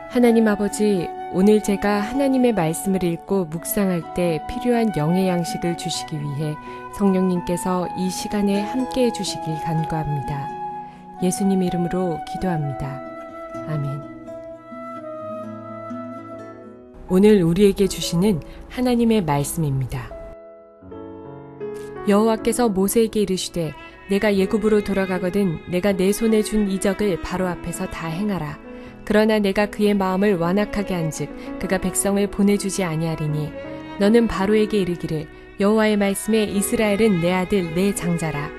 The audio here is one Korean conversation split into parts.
하나님 아버지, 오늘 제가 하나님의 말씀을 읽고 묵상할 때 필요한 영의 양식을 주시기 위해 성령님께서 이 시간에 함께해 주시길 간구합니다. 예수님 이름으로 기도합니다. 아멘. 오늘 우리에게 주시는 하나님의 말씀입니다. 여호와께서 모세에게 이르시되 내가 예굽으로 돌아가거든 내가 내 손에 준 이적을 바로 앞에서 다 행하라. 그러나 내가 그의 마음을 완악하게 한즉 그가 백성을 보내주지 아니하리니 너는 바로에게 이르기를 여호와의 말씀에 이스라엘은 내 아들 내 장자라.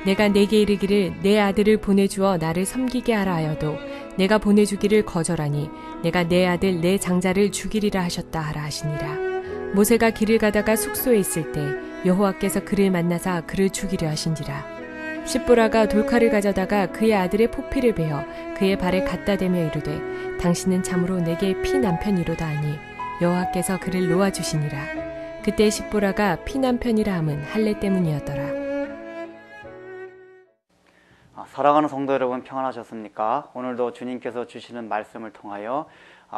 내가 내게 이르기를 내 아들을 보내주어 나를 섬기게 하라 하여도 내가 보내주기를 거절하니 내가 내 아들 내 장자를 죽이리라 하셨다 하라 하시니라. 모세가 길을 가다가 숙소에 있을 때 여호와께서 그를 만나사 그를 죽이려 하신지라. 십보라가 돌칼을 가져다가 그의 아들의 포피를 베어 그의 발에 갖다 대며 이르되 당신은 참으로 내게 피남편이로다 하니 여호와께서 그를 놓아주시니라. 그때 십보라가 피남편이라 함은 할례 때문이었더라. 사랑하는 성도 여러분, 평안하셨습니까? 오늘도 주님께서 주시는 말씀을 통하여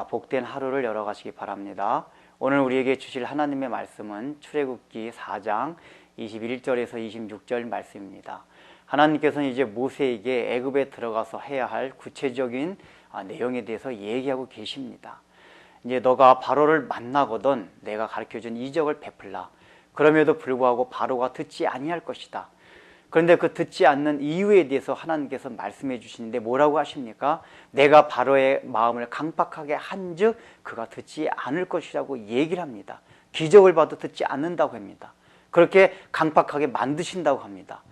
복된 하루를 열어가시기 바랍니다. 오늘 우리에게 주실 하나님의 말씀은 출애굽기 4장 21절에서 26절 말씀입니다. 하나님께서는 이제 모세에게 애굽에 들어가서 해야 할 구체적인 내용에 대해서 얘기하고 계십니다. 이제 너가 바로를 만나거든 내가 가르쳐준 이적을 베풀라. 그럼에도 불구하고 바로가 듣지 아니할 것이다. 그런데 그 듣지 않는 이유에 대해서 하나님께서 말씀해 주시는데 뭐라고 하십니까? 내가 바로의 마음을 강팍하게 한즉 그가 듣지 않을 것이라고 얘기를 합니다. 기적을 봐도 듣지 않는다고 합니다. 그렇게 강팍하게 만드신다고 합니다.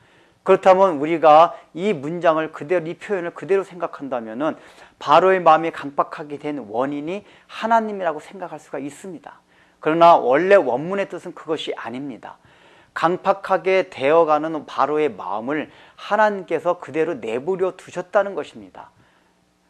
그렇다면 우리가 이 문장을 그대로, 이 표현을 그대로 생각한다면은 바로의 마음이 강팍하게 된 원인이 하나님이라고 생각할 수가 있습니다. 그러나 원래 원문의 뜻은 그것이 아닙니다. 강팍하게 되어가는 바로의 마음을 하나님께서 그대로 내버려 두셨다는 것입니다.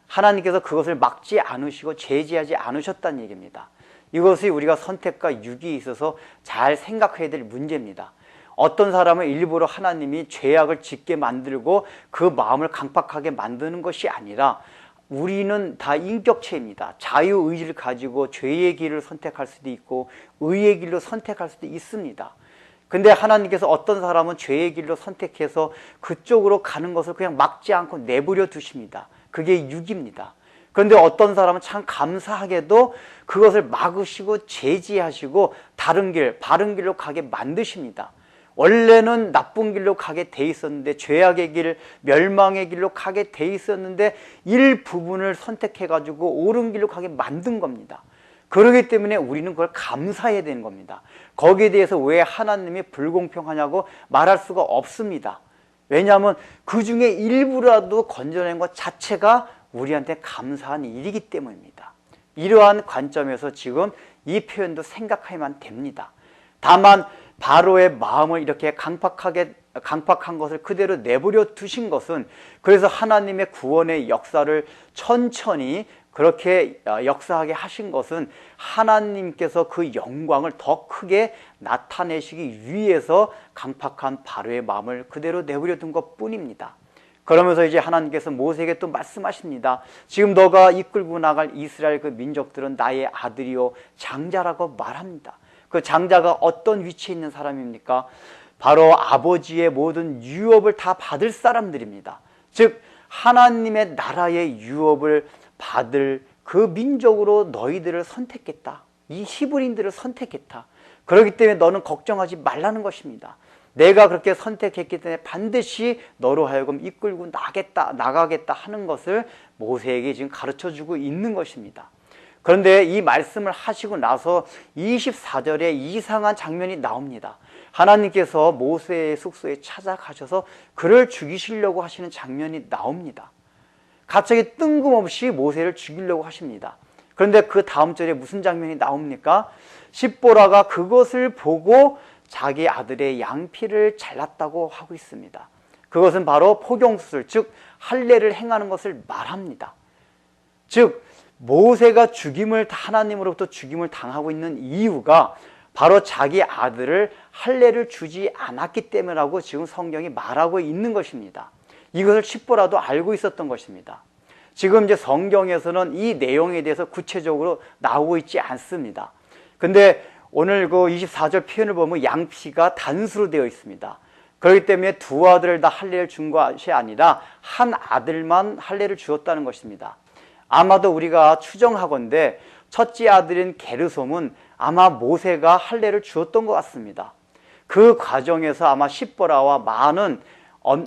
하나님께서 그것을 막지 않으시고 제지하지 않으셨다는 얘기입니다. 이것이 우리가 선택과 유기에 있어서 잘 생각해야 될 문제입니다. 어떤 사람은 일부러 하나님이 죄악을 짓게 만들고 그 마음을 강팍하게 만드는 것이 아니라 우리는 다 인격체입니다. 자유의지를 가지고 죄의 길을 선택할 수도 있고 의의 길로 선택할 수도 있습니다. 근데 하나님께서 어떤 사람은 죄의 길로 선택해서 그쪽으로 가는 것을 그냥 막지 않고 내버려 두십니다. 그게 육입니다. 그런데 어떤 사람은 참 감사하게도 그것을 막으시고 제지하시고 다른 길, 바른 길로 가게 만드십니다. 원래는 나쁜 길로 가게 돼 있었는데, 죄악의 길, 멸망의 길로 가게 돼 있었는데 일부분을 선택해가지고 옳은 길로 가게 만든 겁니다. 그렇기 때문에 우리는 그걸 감사해야 되는 겁니다. 거기에 대해서 왜 하나님이 불공평하냐고 말할 수가 없습니다. 왜냐하면 그 중에 일부라도 건져낸 것 자체가 우리한테 감사한 일이기 때문입니다. 이러한 관점에서 지금 이 표현도 생각해야만 됩니다. 다만 바로의 마음을 이렇게 강팍한 것을 그대로 내버려 두신 것은, 그래서 하나님의 구원의 역사를 천천히 그렇게 역사하게 하신 것은 하나님께서 그 영광을 더 크게 나타내시기 위해서 강팍한 바로의 마음을 그대로 내버려 둔 것 뿐입니다. 그러면서 이제 하나님께서 모세에게 또 말씀하십니다. 지금 너가 이끌고 나갈 이스라엘 그 민족들은 나의 아들이요 장자라고 말합니다. 그 장자가 어떤 위치에 있는 사람입니까? 바로 아버지의 모든 유업을 다 받을 사람들입니다. 즉 하나님의 나라의 유업을 받을 그 민족으로 너희들을 선택했다. 이 히브리인들을 선택했다. 그렇기 때문에 너는 걱정하지 말라는 것입니다. 내가 그렇게 선택했기 때문에 반드시 너로 하여금 이끌고 나가겠다 하는 것을 모세에게 지금 가르쳐주고 있는 것입니다. 그런데 이 말씀을 하시고 나서 24절에 이상한 장면이 나옵니다. 하나님께서 모세의 숙소에 찾아가셔서 그를 죽이시려고 하시는 장면이 나옵니다. 갑자기 뜬금없이 모세를 죽이려고 하십니다. 그런데 그 다음 절에 무슨 장면이 나옵니까? 십보라가 그것을 보고 자기 아들의 양피를 잘랐다고 하고 있습니다. 그것은 바로 포경수술, 즉 할례를 행하는 것을 말합니다. 즉 모세가 하나님으로부터 죽임을 당하고 있는 이유가 바로 자기 아들을 할례를 주지 않았기 때문이라고 지금 성경이 말하고 있는 것입니다. 이것을 십보라도 알고 있었던 것입니다. 지금 이제 성경에서는 이 내용에 대해서 구체적으로 나오고 있지 않습니다. 근데 오늘 그 24절 표현을 보면 양피가 단수로 되어 있습니다. 그렇기 때문에 두 아들을 다 할례를 준 것이 아니라 한 아들만 할례를 주었다는 것입니다. 아마도 우리가 추정하건대 첫째 아들인 게르솜은 아마 모세가 할례를 주었던 것 같습니다. 그 과정에서 아마 십보라와 많은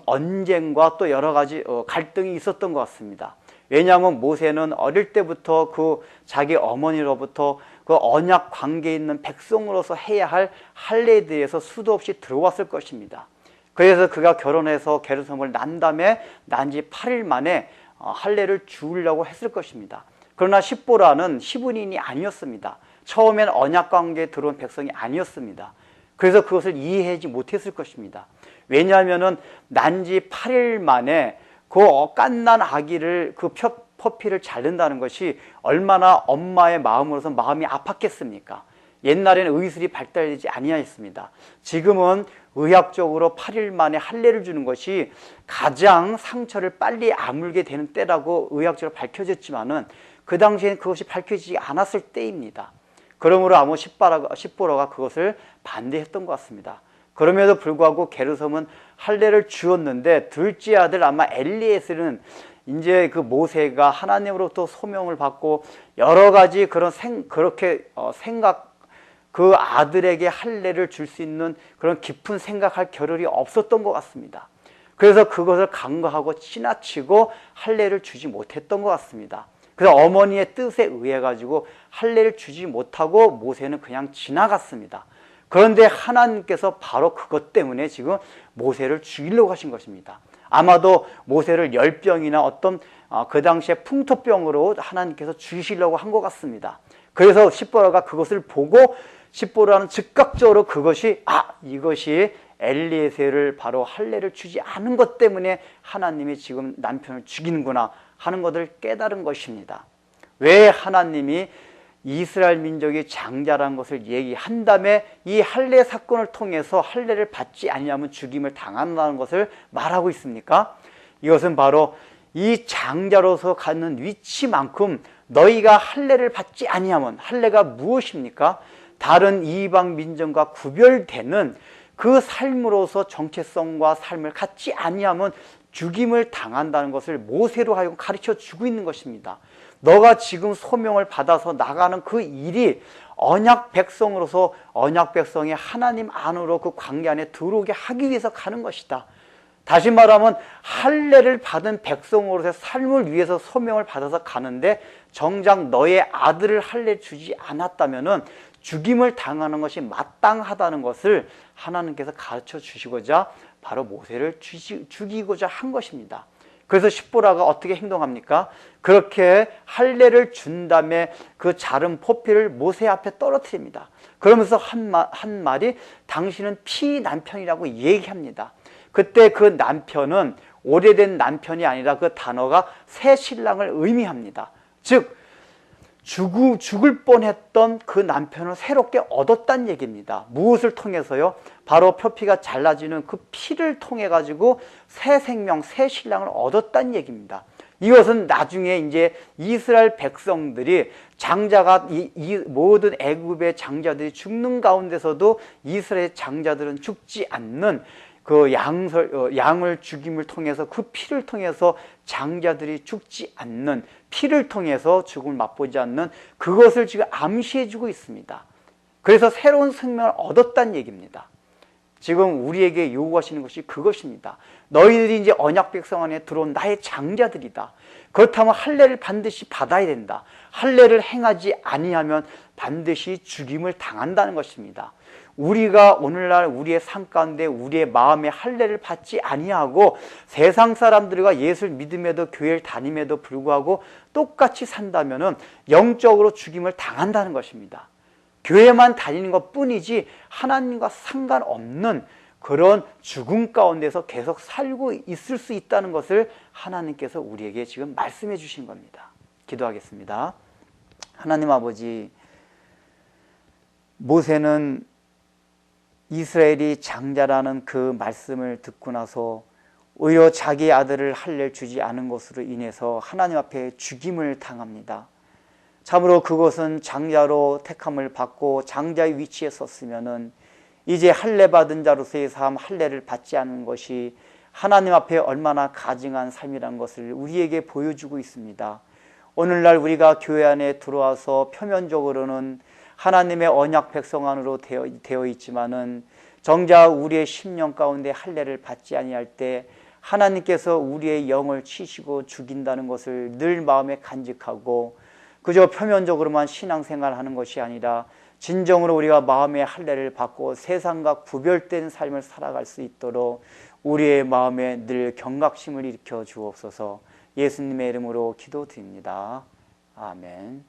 언쟁과 또 여러 가지 갈등이 있었던 것 같습니다. 왜냐하면 모세는 어릴 때부터 그 자기 어머니로부터 그 언약 관계에 있는 백성으로서 해야 할 할례에 대해서 수도 없이 들어왔을 것입니다. 그래서 그가 결혼해서 게르솜을 난 다음에 난 지 8일 만에 할례를 주려고 했을 것입니다. 그러나 십보라는 히브리인이 아니었습니다. 처음엔 언약 관계에 들어온 백성이 아니었습니다. 그래서 그것을 이해하지 못했을 것입니다. 왜냐하면 난 지 8일 만에 그 갓난 아기를 그 퍼피를 자른다는 것이 얼마나 엄마의 마음으로서 마음이 아팠겠습니까? 옛날에는 의술이 발달되지 아니하였습니다. 지금은 의학적으로 8일 만에 할례를 주는 것이 가장 상처를 빨리 아물게 되는 때라고 의학적으로 밝혀졌지만은 그 당시에는 그것이 밝혀지지 않았을 때입니다. 그러므로 아마 십보라가 그것을 반대했던 것 같습니다. 그럼에도 불구하고 게르솜은 할례를 주었는데 둘째 아들 아마 엘리에셀은 이제 그 모세가 하나님으로부터 소명을 받고 여러 가지 그런 그 아들에게 할례를 줄 수 있는 그런 깊은 생각할 겨를이 없었던 것 같습니다. 그래서 그것을 간과하고 지나치고 할례를 주지 못했던 것 같습니다. 그래서 어머니의 뜻에 의해 가지고 할례를 주지 못하고 모세는 그냥 지나갔습니다. 그런데 하나님께서 바로 그것 때문에 지금 모세를 죽이려고 하신 것입니다. 아마도 모세를 열병이나 어떤 그 당시에 풍토병으로 하나님께서 죽이시려고 한 것 같습니다. 그래서 십보라가 그것을 보고 십보라는 즉각적으로 이것이 엘리에셀을 바로 할례를 주지 않은 것 때문에 하나님이 지금 남편을 죽이는구나 하는 것을 깨달은 것입니다. 왜 하나님이 이스라엘 민족이 장자라는 것을 얘기한 다음에 이 할례 사건을 통해서 할례를 받지 아니하면 죽임을 당한다는 것을 말하고 있습니까? 이것은 바로 이 장자로서 갖는 위치만큼 너희가 할례를 받지 아니하면, 할례가 무엇입니까? 다른 이방 민족과 구별되는 그 삶으로서 정체성과 삶을 갖지 아니하면 죽임을 당한다는 것을 모세로 하여금 가르쳐 주고 있는 것입니다. 너가 지금 소명을 받아서 나가는 그 일이 언약 백성으로서 언약 백성이 하나님 안으로 그 관계 안에 들어오게 하기 위해서 가는 것이다. 다시 말하면 할례를 받은 백성으로서의 삶을 위해서 소명을 받아서 가는데 정작 너의 아들을 할례 주지 않았다면은 죽임을 당하는 것이 마땅하다는 것을 하나님께서 가르쳐 주시고자 바로 모세를 죽이고자 한 것입니다. 그래서 십보라가 어떻게 행동합니까? 그렇게 할례를 준 다음에 그 자른 포피를 모세 앞에 떨어뜨립니다. 그러면서 한 말이 당신은 피남편이라고 얘기합니다. 그때 그 남편은 오래된 남편이 아니라 그 단어가 새 신랑을 의미합니다. 즉 죽을 뻔했던 그 남편을 새롭게 얻었다는 얘기입니다. 무엇을 통해서요? 바로 표피가 잘라지는 그 피를 통해 가지고 새 생명, 새 신랑을 얻었다는 얘기입니다. 이것은 나중에 이제 이스라엘 백성들이 장자가 이 모든 애굽의 장자들이 죽는 가운데서도 이스라엘 장자들은 죽지 않는 그 양을 죽임을 통해서 그 피를 통해서 장자들이 죽지 않는, 피를 통해서 죽음을 맛보지 않는 그것을 지금 암시해 주고 있습니다. 그래서 새로운 생명을 얻었다는 얘기입니다. 지금 우리에게 요구하시는 것이 그것입니다. 너희들이 이제 언약 백성 안에 들어온 나의 장자들이다. 그렇다면 할례를 반드시 받아야 된다. 할례를 행하지 아니하면 반드시 죽임을 당한다는 것입니다. 우리가 오늘날 우리의 삶 가운데 우리의 마음에 할례를 받지 아니하고 세상 사람들과 예수를 믿음에도 교회를 다님에도 불구하고 똑같이 산다면은 영적으로 죽임을 당한다는 것입니다. 교회만 다니는 것 뿐이지 하나님과 상관없는 그런 죽음 가운데서 계속 살고 있을 수 있다는 것을 하나님께서 우리에게 지금 말씀해 주신 겁니다. 기도하겠습니다. 하나님 아버지, 모세는 이스라엘이 장자라는 그 말씀을 듣고 나서 오히려 자기 아들을 할례를 주지 않은 것으로 인해서 하나님 앞에 죽임을 당합니다. 참으로 그것은 장자로 택함을 받고 장자의 위치에 섰으면은 이제 할례 받은 자로서의 삶, 할례를 받지 않는 것이 하나님 앞에 얼마나 가증한 삶이라는 것을 우리에게 보여주고 있습니다. 오늘날 우리가 교회 안에 들어와서 표면적으로는 하나님의 언약 백성 안으로 되어 있지만은 정작 우리의 심령 가운데 할례를 받지 아니할 때 하나님께서 우리의 영을 치시고 죽인다는 것을 늘 마음에 간직하고 그저 표면적으로만 신앙생활하는 것이 아니라 진정으로 우리가 마음의 할례를 받고 세상과 구별된 삶을 살아갈 수 있도록 우리의 마음에 늘 경각심을 일으켜 주옵소서. 예수님의 이름으로 기도드립니다. 아멘.